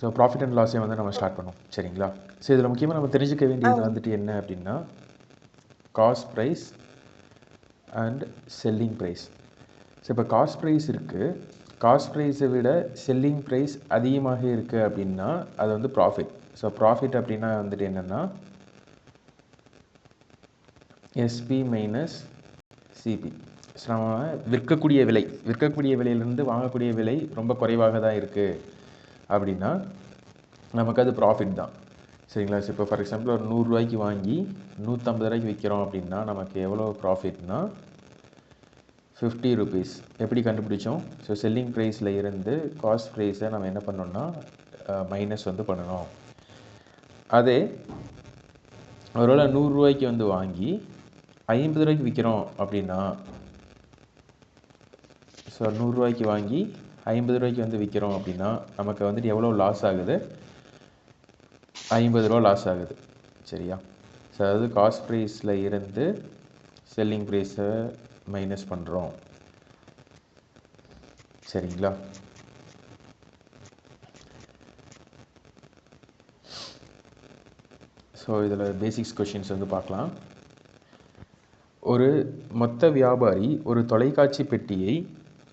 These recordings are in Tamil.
ஸோ ப்ராஃபிட் அண்ட் லாஸே வந்து நம்ம ஸ்டார்ட் பண்ணோம் சரிங்களா. ஸோ இதில் முக்கியமாக நம்ம தெரிஞ்சுக்க வேண்டியது வந்துட்டு என்ன அப்படின்னா cost price and selling price. So இப்போ காஸ்ட் ப்ரைஸ் இருக்குது, காஸ்ட் ப்ரைஸை விட செல்லிங் ப்ரைஸ் அதிகமாக இருக்குது அப்படின்னா அது வந்து ப்ராஃபிட். ஸோ ப்ராஃபிட் அப்படின்னா வந்துட்டு என்னென்னா எஸ்பி மைனஸ் சிபி. ஸோ நம்ம விற்கக்கூடிய விலையிலேருந்து வாங்கக்கூடிய விலை ரொம்ப குறைவாக தான் இருக்குது அப்படின்னா நமக்கு அது ப்ராஃபிட் தான் சரிங்களா. ஸோ இப்போ ஃபார் எக்ஸாம்பிள் ஒரு 100 ரூபாய்க்கு வாங்கி 150 ரூபாய்க்கு விற்கிறோம் அப்படின்னா நமக்கு எவ்வளோ ப்ராஃபிட்னா 50 ருபீஸ். எப்படி கண்டுபிடிச்சோம்? ஸோ செல்லிங் ப்ரைஸில் இருந்து காஸ்ட் ப்ரைஸை நம்ம என்ன பண்ணோம்னா மைனஸ் வந்து பண்ணணும். அதே ஒருவேளை 100 ரூபாய்க்கு வந்து வாங்கி 50 ரூபாய்க்கு விற்கிறோம் அப்படின்னா ஸோ 100 ரூபாய்க்கு வாங்கி 50 ரூபாய்க்கு வந்து விற்கிறோம் அப்படின்னா நமக்கு வந்துட்டு எவ்வளோ லாஸ் ஆகுது? 50 ரூபா லாஸ் ஆகுது சரியா. ஸோ அதாவது காஸ்ட் ப்ரைஸில் இருந்து செல்லிங் ப்ரைஸை மைனஸ் பண்ணுறோம் சரிங்களா. ஸோ இதில் பேசிக்ஸ் கொஷின்ஸ் வந்து பார்க்கலாம். ஒரு மொத்த வியாபாரி ஒரு தொலைக்காட்சி பெட்டியை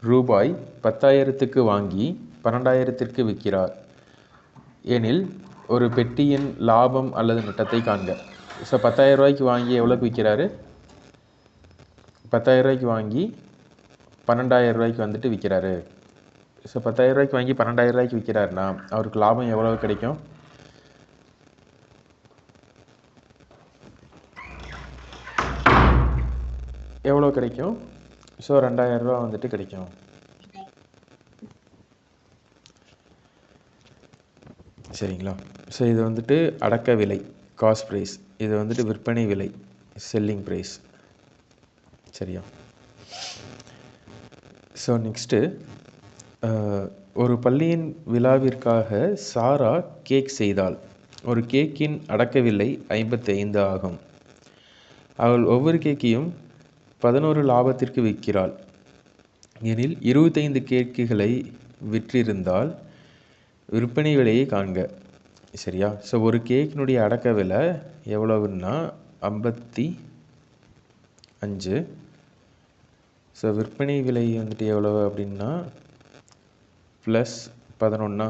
ரூபாய் 10,000க்கு வாங்கி 12,000க்கு விற்கிறார் எனில் ஒரு பெட்டியின் லாபம் அல்லது நட்டத்தை காண்க. ஸோ 10,000 ரூபாய்க்கு வாங்கி எவ்வளோக்கு விற்கிறாரு? 10,000 ரூபாய்க்கு வாங்கி 12,000 ரூபாய்க்கு வந்துட்டு விற்கிறாரு. ஸோ 10,000 ரூபாய்க்கு வாங்கி 12,000 ரூபாய்க்கு விற்கிறாருன்னா அவருக்கு லாபம் எவ்வளோ கிடைக்கும்? எவ்வளோ கிடைக்கும்? ஸோ 2,000 ரூபா வந்துட்டு கிடைக்கும் சரிங்களா. ஸோ இது வந்துட்டு அடக்க விலை காஸ்ட் ப்ரைஸ், இது வந்துட்டு விற்பனை விலை செல்லிங் ப்ரைஸ் சரியா. ஸோ நெக்ஸ்ட்டு ஒரு பள்ளியின் விழாவிற்காக சாரா கேக் செய்தாள். ஒரு கேக்கின் அடக்க விலை 55 ஆகும். அவள் ஒவ்வொரு கேக்கையும் 11 லாபத்திற்கு விற்கிறாள் எனில் 25 கேக்குகளை விற்றிருந்தால் விற்பனை விலையை காண்க சரியா. ஸோ ஒரு கேக்கினுடைய அடக்க விலை எவ்வளவுன்னா 55. ஸோ விற்பனை விலை வந்துட்டு எவ்வளவு அப்படின்னா plus 11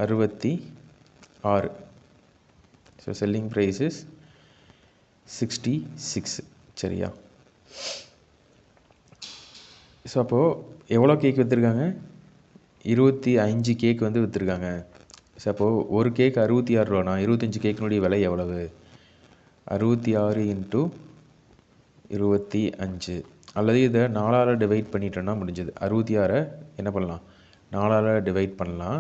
66. So selling price is 66 சரியா. ஸோ அப்போது எவ்வளோ கேக் விற்றுருக்காங்க? 25 கேக் வந்து விற்றுருக்காங்க. ஸோ அப்போது ஒரு கேக் 66 ரூபானா 25 கேக்கினுடைய விலை எவ்வளவு? 66 × 25 அல்லது இதை 4ஆல் டிவைட் பண்ணிட்டோன்னா முடிஞ்சது. 66 என்ன பண்ணலாம்? 4ஆல் டிவைட் பண்ணலாம்.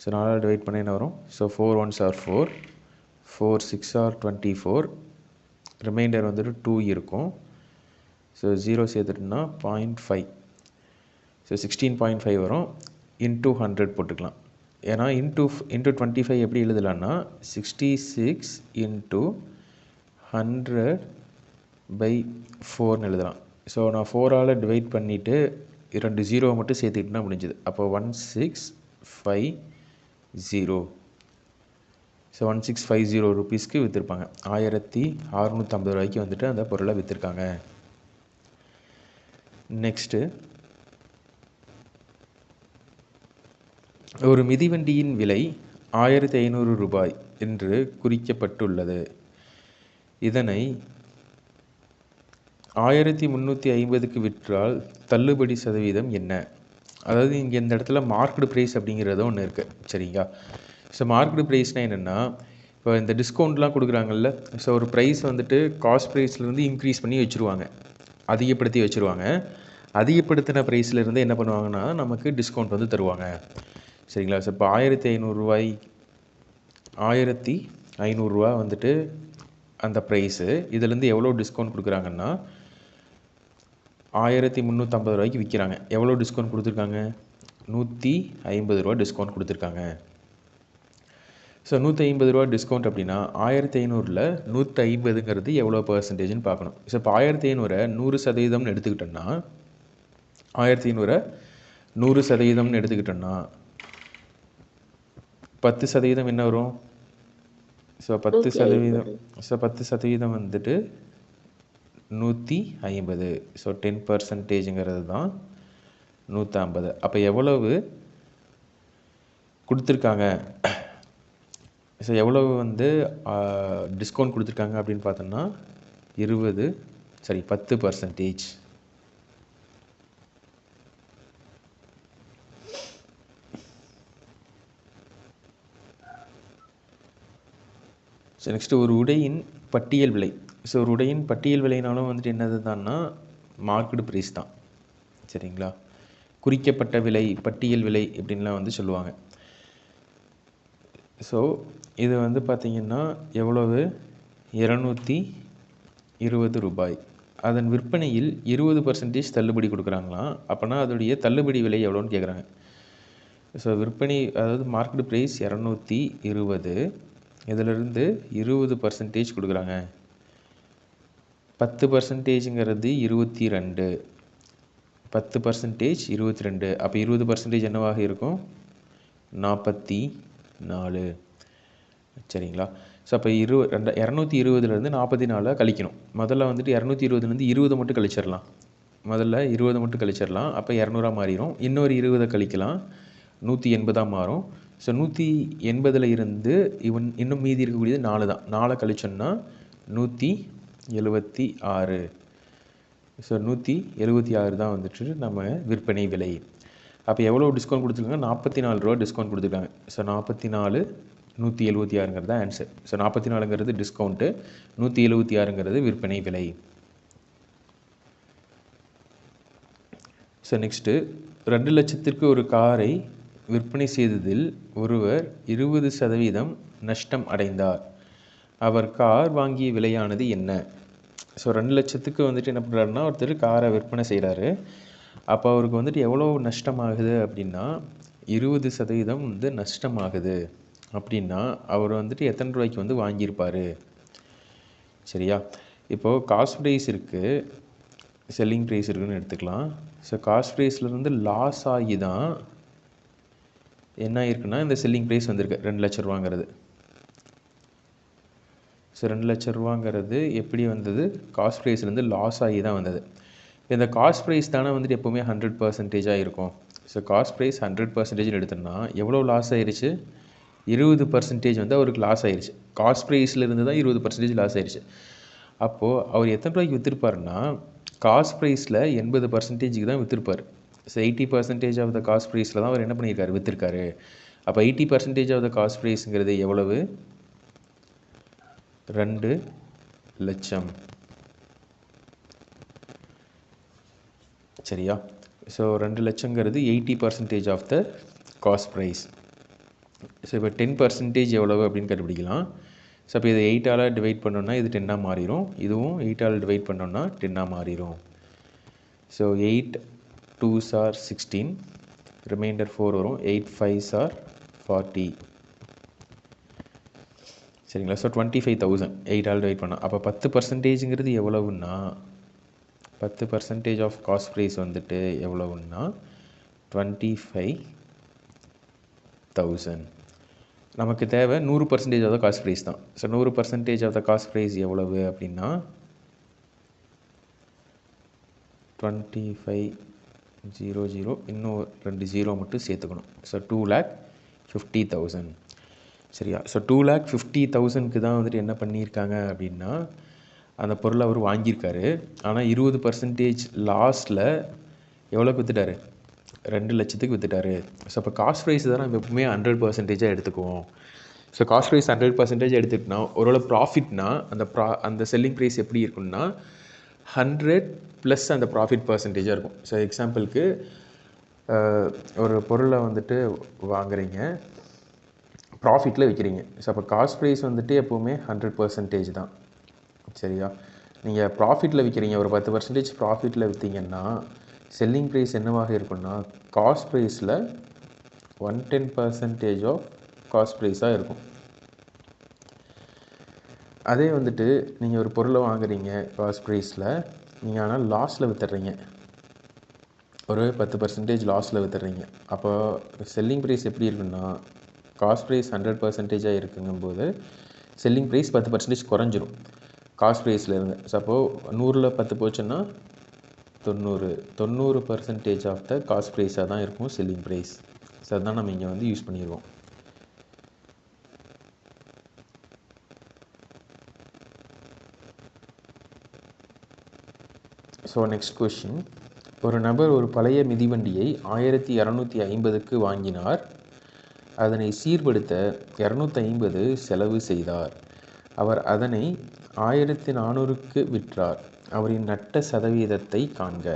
ஸோ 4ஆல் டிவைட் பண்ண என்ன வரும்? So 4 1s are 4, 4 6 are 24, reminder வந்துட்டு 2 இருக்கும். ஸோ 0 சேர்த்துட்டோம்னா 0.5. ஸோ 16.5 வரும். இன்ட்டு 100 போட்டுக்கலாம். ஏன்னா இன்ட்டு 25 எப்படி எழுதலான்னா 66 × 100/4ன்னு எழுதலாம். ஸோ நான் 4ஆல் டிவைட் பண்ணிவிட்டு 2 0 மட்டும் சேர்த்துக்கிட்டுனா முடிஞ்சுது. அப்போ 1650. ஸோ 1650 ருபீஸ்க்கு விற்றுருப்பாங்க. 1650 ரூபாய்க்கு வந்துட்டு அந்த பொருளை விற்றுருக்காங்க. நெக்ஸ்ட்டு ஒரு மிதிவண்டியின் விலை 1500 ரூபாய் என்று குறிக்கப்பட்டுள்ளது. இதனை 1350க்கு விற்றால் தள்ளுபடி சதவீதம் என்ன? அதாவது இங்கே இந்த இடத்துல மார்க்கெட் ப்ரைஸ் அப்படிங்கிறது ஒன்று இருக்குது சரிங்களா. ஸோ மார்க்கெட் ப்ரைஸ்னால் என்னென்னா இப்போ இந்த டிஸ்கவுண்ட்லாம் கொடுக்குறாங்கல்ல. ஸோ ஒரு ப்ரைஸ் வந்துட்டு காஸ்ட் ப்ரைஸ்லேருந்து இன்க்ரீஸ் பண்ணி வச்சுருவாங்க, அதிகப்படுத்தி வச்சுருவாங்க. அதிகப்படுத்தின ப்ரைஸ்லேருந்து என்ன பண்ணுவாங்கன்னா நமக்கு டிஸ்கவுண்ட் வந்து தருவாங்க சரிங்களா. ஸோ இப்போ 1500 ரூபா வந்துட்டு அந்த ப்ரைஸு. இதுலேருந்து எவ்வளோ டிஸ்கவுண்ட் கொடுக்குறாங்கன்னா 1350 ரூபாய்க்கு விற்கிறாங்க. எவ்வளோ டிஸ்கவுண்ட் கொடுத்துருக்காங்க? 150 ரூபா டிஸ்கவுண்ட் கொடுத்துருக்காங்க. ஸோ 150 ரூபா டிஸ்கவுண்ட் அப்படின்னா 1500ல் 150ங்கிறது எவ்வளோ பர்சன்டேஜ்னு பார்க்கணும். ஸோ இப்போ 1500 100% எடுத்துக்கிட்டோன்னா 1500 100% எடுத்துக்கிட்டோன்னா 10% என்ன வரும்? ஸோ 10% வந்துட்டு 150. ஸோ 10%ங்கிறது தான் 150. அப்போ எவ்வளவு கொடுத்துருக்காங்க? ஸோ எவ்வளவு வந்து டிஸ்கவுண்ட் கொடுத்துருக்காங்க அப்படின்னு பார்த்தோம்னா 10%. ஸோ நெக்ஸ்ட்டு ஒரு உடையின் பட்டியல் விலை. ஸோ ஒரு உடையின் பட்டியல் விலைனாலும் வந்துட்டு என்னது தான்னா மார்க்கெட் ப்ரைஸ் தான். சரிங்களா? குறிக்கப்பட்ட விலை, பட்டியல் விலை இப்படின்லாம் வந்து சொல்லுவாங்க. ஸோ இது வந்து பார்த்திங்கன்னா எவ்வளவு? 220 ரூபாய். அதன் விற்பனையில் 20% தள்ளுபடி கொடுக்குறாங்களாம். அப்போனா அதோடைய தள்ளுபடி விலை எவ்வளோன்னு கேட்குறாங்க. ஸோ விற்பனை, அதாவது மார்க்கெட் ப்ரைஸ் 220, இதிலிருந்து 20% கொடுக்குறாங்க. 10%ங்கிறது 22, 10% 22. அப்போ 20% என்னவாக இருக்கும்? 44. சரிங்களா? ஸோ அப்போ 220லேருந்து 44 கழிக்கணும். முதல்ல வந்துட்டு 220லேருந்து 20 மட்டும் கழிச்சிடலாம். முதல்ல 20 மட்டும் கழிச்சிடலாம். அப்போ 200 மாறிடும். இன்னொரு 20 கழிக்கலாம், 180 மாறும். ஸோ 180ல் இருந்து இன்னும் மீதி இருக்கக்கூடியது 4 தான். 4 கழிச்சோன்னா 176. ஸோ 176 தான் வந்துட்டு நம்ம விற்பனை விலை. அப்போ எவ்வளோ டிஸ்கவுண்ட் கொடுத்துருக்காங்க? 44 ரூபா டிஸ்கவுண்ட் கொடுத்துருக்காங்க. ஸோ 44, 176ங்கிறது தான் ஆன்சர். ஸோ 44ங்கிறது டிஸ்கவுண்ட்டு, 176ங்கிறது விற்பனை விலை. ஸோ நெக்ஸ்ட்டு 2 லட்சத்திற்கு ஒரு காரை விற்பனை செய்ததில் ஒருவர் 20% நஷ்டம் அடைந்தார். அவர் கார் வாங்கிய விலையானது என்ன? ஸோ 2 லட்சத்துக்கு வந்துட்டு என்ன பண்ணுறாருன்னா, ஒருத்தர் காரை விற்பனை செய்கிறாரு. அப்போ அவருக்கு வந்துட்டு எவ்வளோ நஷ்டமாகுது அப்படின்னா 20% வந்து நஷ்டமாகுது. அப்படின்னா அவர் வந்துட்டு எத்தனை ரூபாய்க்கு வந்து வாங்கியிருப்பார்? சரியா? இப்போது காஸ்ட் ப்ரைஸ் இருக்குது, செல்லிங் ப்ரைஸ் இருக்குதுன்னு எடுத்துக்கலாம். ஸோ காஸ்ட் ப்ரைஸ்லேருந்து லாஸ் ஆகி தான் என்ன ஆயிருக்குன்னா இந்த செல்லிங் ப்ரைஸ் வந்திருக்கு 2 லட்ச ரூபாங்கிறது. ஸோ 2 லட்ச ரூபாங்கிறது எப்படி வந்தது? காஸ்ட் ப்ரைஸ்லேருந்து லாஸ் ஆகி தான் வந்தது. இந்த காஸ்ட் ப்ரைஸ் தானே வந்துட்டு எப்போவுமே 100% இருக்கும். ஸோ காஸ்ட் ப்ரைஸ் 100% எடுத்தோம்னா எவ்வளோ லாஸ் ஆயிடுச்சு? 20% வந்து அவருக்கு லாஸ் ஆயிடுச்சு. காஸ்ட் ப்ரைஸ்லேருந்து தான் 20% லாஸ் ஆயிடுச்சு. அப்போது அவர் எத்தனை ரூபாய்க்கு விற்றுருப்பாருன்னா, காஸ்ட் ப்ரைஸில் 80%க்கு தான் விற்றுருப்பார். ஸோ 80% ஆஃப் த காஸ்ட் ப்ரைஸில் தான் அவர் என்ன பண்ணியிருக்காரு? விற்றுருக்காரு. அப்போ 80% ஆஃப் த காஸ்ட் ப்ரைஸுங்கிறது எவ்வளவு? 2 லட்சம். சரியா? ஸோ 2 லட்சங்கிறது 80% of the cost price. So இப்போ 10% எவ்வளவு அப்படின்னு கண்டுபிடிக்கலாம். ஸோ அப்போ இதை 8ஆல் டிவைட் பண்ணோன்னா இது 10ஆக மாறிடும். இதுவும் 8ஆல் டிவைட் பண்ணோன்னா 10ஆக மாறிடும். ஸோ 8 2s are 16, ரிமைண்டர் 4 வரும். 8 5s are 40. சரிங்களா? ஸோ 25,000 8ஆல் டிவைட் பண்ணோம். அப்போ 10%ங்கிறது எவ்வளவுன்னா, 10% ஆஃப் காஸ்ட் ப்ரைஸ் வந்துட்டு எவ்வளவுன்னா 25,000. நமக்கு தேவை 100% ஆஃப் த காஸ்ட் ப்ரைஸ் தான். So 100% of the cost price எவ்வளவு அப்படின்னா 2500, இன்னும் 2 0 மட்டும் சேர்த்துக்கணும். ஸோ 2,50,000. சரியா? ஸோ 2,50,000க்கு தான் வந்துட்டு என்ன பண்ணியிருக்காங்க அப்படின்னா, அந்த பொருளை அவர் வாங்கியிருக்காரு. ஆனால் 20% லாஸில் எவ்வளோக்கு விற்றுட்டாரு? 2 லட்சத்துக்கு விற்றுட்டாரு. ஸோ அப்போ காஸ்ட் ப்ரைஸ் தான் நம்ம எப்பவுமே 100%ஆக எடுத்துக்குவோம். ஸோ காஸ்ட் ப்ரைஸ் 100% எடுத்துக்கிட்டோம்னா ஒருவேளை ப்ராஃபிட்னா அந்த செல்லிங் ப்ரைஸ் எப்படி இருக்குன்னா 100 ப்ளஸ் அந்த ப்ராஃபிட் பர்சன்டேஜாக இருக்கும். ஸோ எக்ஸாம்பிளுக்கு ஒரு பொருளை வந்துட்டு வாங்குறீங்க, ப்ராஃபிட்டில் விற்கிறீங்க. ஸோ அப்போ காஸ்ட் ப்ரைஸ் வந்துட்டு எப்போவுமே 100% தான். சரியா? நீங்கள் ப்ராஃபிட்டில் விற்கிறீங்க, ஒரு 10% ப்ராஃபிட்டில் விற்றீங்கன்னா செல்லிங் ப்ரைஸ் என்னவாக இருக்குன்னா காஸ்ட் ப்ரைஸில் 110% ஆஃப் காஸ்ட் ப்ரைஸாக இருக்கும். அதே வந்துட்டு நீங்கள் ஒரு பொருளை வாங்குறீங்க காஸ்ட் ப்ரைஸில், நீங்கள் ஆனால் லாஸில் விற்றுறீங்க, ஒரு 10% லாஸில் விற்றுறீங்க. அப்போ செல்லிங் ப்ரைஸ் எப்படி இருக்குன்னா காஸ்ட் ப்ரைஸ் 100% இருக்குங்கும்போது செல்லிங் ப்ரைஸ் 10% குறைஞ்சிரும் காஸ்ட் ப்ரைஸ்லேருந்து. சப்போ 100ல் 10 போச்சுன்னா 90% ஆஃப் த காஸ்ட் ப்ரைஸாக தான் இருக்கும் செல்லிங் ப்ரைஸ். ஸோ அதுதான் நம்ம இங்கே வந்து யூஸ் பண்ணிடுவோம். ஸோ நெக்ஸ்ட் கொஷின், ஒரு நபர் ஒரு பழைய மிதிவண்டியை 1250க்கு வாங்கினார். அதனை சீர்படுத்த 250 செலவு செய்தார். அவர் அதனை 1400க்கு விற்றார். அவரின் நட்ட சதவீதத்தை காண்க.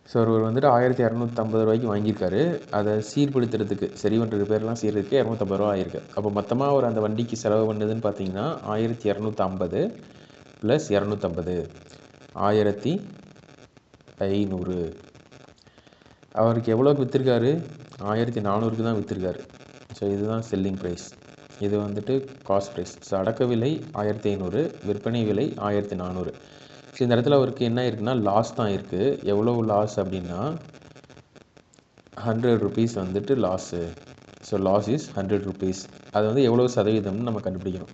ஸோ அவர் வந்துட்டு 1250 ரூபாய்க்கு வாங்கியிருக்காரு. அதை சீர்படுத்துறதுக்கு சரி பண்ணுற ரிப்பேர்லாம் செய்கிறதுக்கு 250 ரூபா ஆயிருக்கு. அப்போ மொத்தமாக அவர் அந்த வண்டிக்கு செலவு பண்ணதுன்னு பார்த்தீங்கன்னா 1250 + 250 1500. அவருக்கு எவ்வளோக்கு விற்றுருக்காரு? 1400க்கு தான் விற்றுருக்காரு. ஸோ இதுதான் செல்லிங் ப்ரைஸ். இது வந்துட்டு காஸ்ட் ப்ரைஸ். ஸோ அடக்க விலை 1500, விற்பனை விலை 1400. ஸோ இந்த இடத்துல அவருக்கு என்ன இருக்குன்னா லாஸ் தான் இருக்குது. எவ்வளோ லாஸ் அப்படின்னா 100 rupees வந்துட்டு loss. So loss is 100 rupees. அது வந்து எவ்வளோ சதவீதம்னு நம்ம கண்டுபிடிக்கணும்.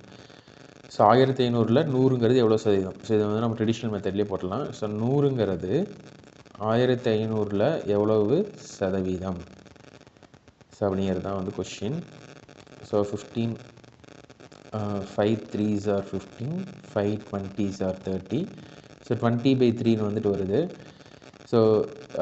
ஸோ 1500ல் 100ங்கிறது எவ்வளோ சதவீதம்? ஸோ இதை வந்து நம்ம ட்ரெடிஷ்னல் மெத்தட்லேயே போட்டலாம். ஸோ 100ங்கிறது 1500ல் எவ்வளவு சதவீதம்? ஸோ அப்படிங்கிறது தான் வந்து question. So 15 5 3s are 15, 5 20s are 30. So 20/3 வந்துட்டு வருது. ஸோ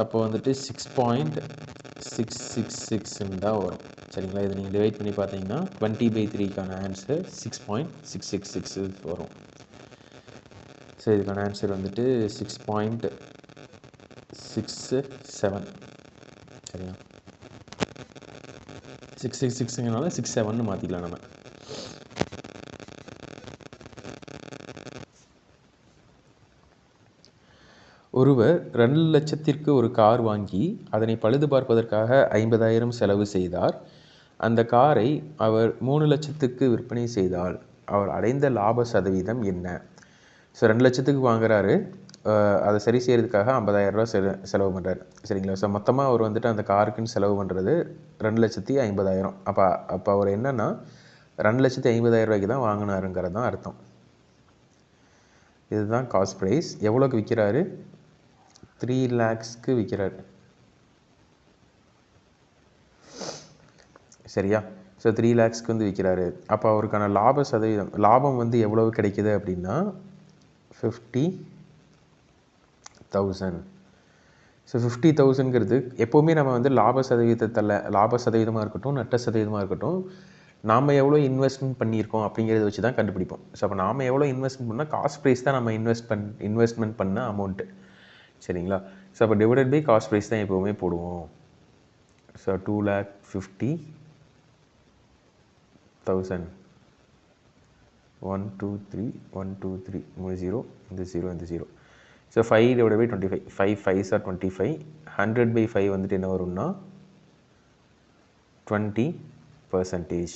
அப்போ வந்துட்டு 6.666 தான் வரும். சரிங்களா? இதை நீங்கள் டிவைட் பண்ணி பார்த்தீங்கன்னா 20/3க்கான ஆன்சர் 6.666 வரும். ஸோ இதுக்கான ஆன்சர் வந்துட்டு 6.67. சரியா? 666ங்கனால 67ன்னு மாற்றிக்கலாம் நம்ம. ஒருவர் 2 லட்சத்திற்கு ஒரு கார் வாங்கி அதனை பழுது பார்ப்பதற்காக 50,000 செலவு செய்தார். அந்த காரை அவர் 3 லட்சத்துக்கு விற்பனை செய்தால் அவர் அடைந்த லாப சதவீதம் என்ன? ஸோ 2 லட்சத்துக்கு வாங்குறாரு, அதை சரி செய்கிறதுக்காக 50,000 ரூபா செலவு பண்ணுறாரு. சரிங்களா? ஸோ மொத்தமாக அவர் வந்துட்டு அந்த காருக்குன்னு செலவு பண்ணுறது 2,50,000. அப்போ அவர் என்னென்னா 2,50,000 ரூபாய்க்கு தான் வாங்கினாருங்கிறது தான் அர்த்தம். இதுதான் காஸ்ட் ப்ரைஸ். எவ்வளோக்கு விற்கிறாரு? 3 lakhsக்கு விற்கிறாரு. சரியா? ஸோ 3 lakhsக்கு வந்து விற்கிறாரு. அப்போ அவருக்கான லாப சதவீதம், லாபம் வந்து எவ்வளவு கிடைக்குது அப்படின்னா 50,000. ஸோ 50,000ங்கிறது எப்போவுமே நம்ம வந்து லாப சதவீதமாக இருக்கட்டும், நட்ட சதவீதமாக இருக்கட்டும், நாம் எவ்வளோ இன்வெஸ்ட்மெண்ட் பண்ணியிருக்கோம் அப்படிங்கிறத வச்சு தான் கண்டுபிடிப்போம். ஸோ அப்போ நாம் எவ்வளோ இன்வெஸ்ட்மெண்ட் பண்ணால் காஸ்ட் ப்ரைஸ் தான் நம்ம இன்வெஸ்ட்மெண்ட் பண்ண அமௌண்ட்டு. சரிங்களா? ஸோ அப்போ டிவைடட் பை காஸ்ட் ப்ரைஸ் தான் எப்போவுமே போடுவோம். ஸோ 2,50,000. 1 2 3 1 2 3 3 0, இந்த 0 இந்த 0. So 5 divided by 25. 5 5s are 25. 100/5 வந்துட்டு என்ன வரும்னா 20%.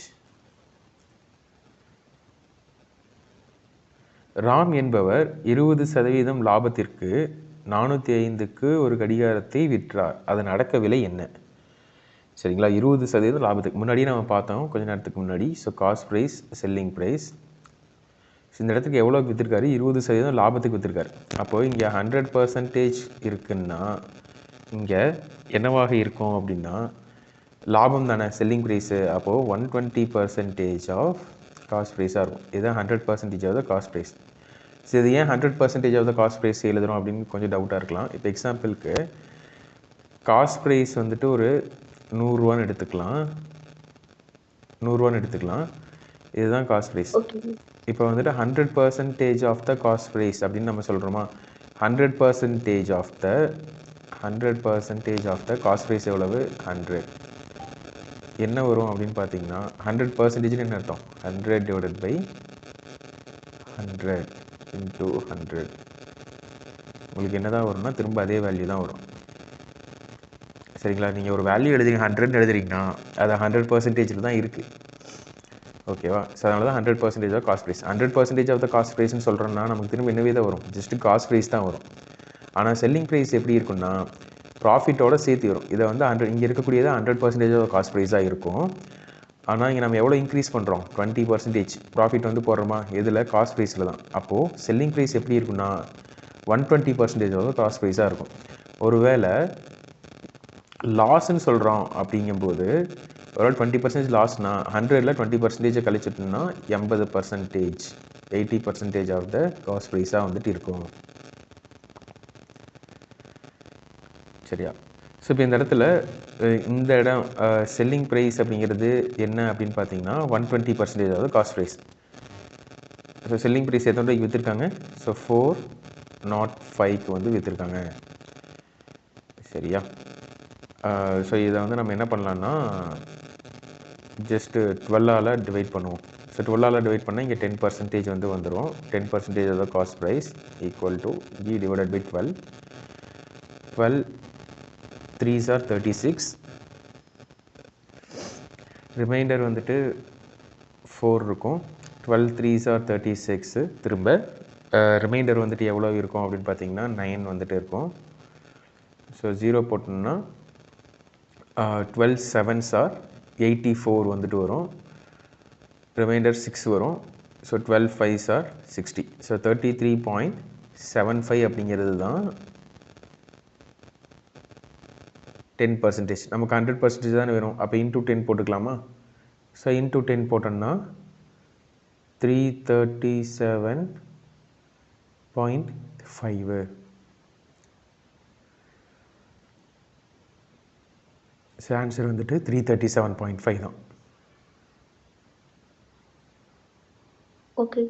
ராம் என்பவர் 20% லாபத்திற்கு 405க்கு ஒரு கடிகாரத்தை விற்றார். அதன் அடக்க விலை என்ன? சரிங்களா? 20% லாபத்துக்கு முன்னாடியே நம்ம பார்த்தோம் கொஞ்ச நேரத்துக்கு முன்னாடி. So cost price, selling price. இந்த இடத்துக்கு எவ்வளோக்கு விற்றுருக்காரு? 20% லாபத்துக்கு விற்றுருக்காரு. அப்போது இங்கே 100% இருக்குன்னா இங்கே என்னவாக இருக்கும் அப்படின்னா லாபம் தானே, செல்லிங் ப்ரைஸு. அப்போது 120% ஆஃப் காஸ்ட் ப்ரைஸாக இருக்கும். இதுதான் 100% of the cost price. So இது ஏன் 100% ஆஃப் த காஸ்ட் ப்ரைஸ் எழுதுகிறோம் அப்படின்னு கொஞ்சம் டவுட்டாக இருக்கலாம். இப்போ எக்ஸாம்பிளுக்கு காஸ்ட் ப்ரைஸ் வந்துட்டு ஒரு 100 ரூபான்னு எடுத்துக்கலாம். இதுதான் காஸ்ட் ப்ரைஸ். இப்போ வந்துட்டு 100% ஆஃப் த காஸ்ட் ப்ரைஸ் அப்படின்னு நம்ம சொல்கிறோமா? 100% ஆஃப் த காஸ்ட் ப்ரைஸ் எவ்வளவு? 100. என்ன வரும் அப்படின்னு பார்த்தீங்கன்னா 100% என்ன அர்த்தம்? 100 divided by 100 into 100. உங்களுக்கு என்ன தான் வரும்னா திரும்ப அதே வேல்யூ தான் வரும். சரிங்களா? நீங்கள் ஒரு வேல்யூ எழுதுறீங்க, 100 எழுதுறீங்கன்னா அது 100% தான் இருக்குது. ஓகேவா? ஸோ அதனால தான் 100% off cost price. 100% of the cost ப்ரைஸ்னு சொல்கிறோன்னா நமக்கு திரும்ப என்னவே தான் வரும், ஜஸ்ட்டு காஸ்ட் ப்ரைஸ் தான் வரும். ஆனால் செல்லிங் ப்ரைஸ் எப்படி இருக்குன்னா ப்ராஃபிட்டோட சேர்த்து வரும். இதை வந்து இங்கே இருக்கக்கூடியது 100% ஆஃப் காஸ்ட் ப்ரைஸாக இருக்கும். ஆனால் இங்கே நம்ம எவ்வளோ இன்க்ரீஸ் பண்ணுறோம் 20% ப்ராஃபிட் வந்து போடுறோமா எதில் காஸ்ட் ப்ரைஸில் தான். அப்போது செல்லிங் ப்ரைஸ் எப்படி இருக்குன்னா 120% வந்து காஸ்ட் ப்ரைஸாக இருக்கும். ஒருவேளை லாஸ்ன்னு சொல்கிறோம் அப்படிங்கும்போது ஒரு 20% லாஸ்னா 100ல் 20% கழிச்சிட்டோம்னா 80%, 80% ஆஃப் த காஸ்ட் ப்ரைஸாக வந்துட்டு இருக்கும். சரியா? ஸோ இப்போ இந்த இடத்துல இந்த இடம் செல்லிங் ப்ரைஸ் அப்படிங்கிறது என்ன அப்படின்னு பார்த்தீங்கன்னா 120% அதாவது cost price. So selling price எத்தனை ரூபாய்க்கு விற்றுருக்காங்க? ஸோ 405க்கு வந்து விற்றுருக்காங்க. சரியா? ஸோ இதை வந்து நம்ம என்ன பண்ணலான்னா ஜஸ்ட்டு 12ஆல் டிவைட் பண்ணுவோம். ஸோ 12ஆல் டிவைட் பண்ணால் இங்கே 10% வந்து வந்துடும். 10% of the cost price equal to G divided by 12. 12 3s are 36. Reminder வந்துட்டு 4 இருக்கும். 12 3s are 36. திரும்ப ரிமைண்டர் வந்துட்டு எவ்வளோ இருக்கும் அப்படின்னு பார்த்தீங்கன்னா 9 வந்துட்டு இருக்கும். ஸோ 0 போட்டோம்னா 12 7s are 84 வந்துட்டு வரும். ரிமைண்டர் 6 வரும். So 12 5s are 60. ஸோ 33.75 அப்படிங்கிறது தான் 10%. நமக்கு 100% தானே வரும். அப்போ இன்டூ 10 போட்டுக்கலாமா? ஸோ இன்டூ 10 போட்டோம்னா 337.5. ஸோ ஆன்சர் வந்துட்டு 337.5 தான். ஓகே.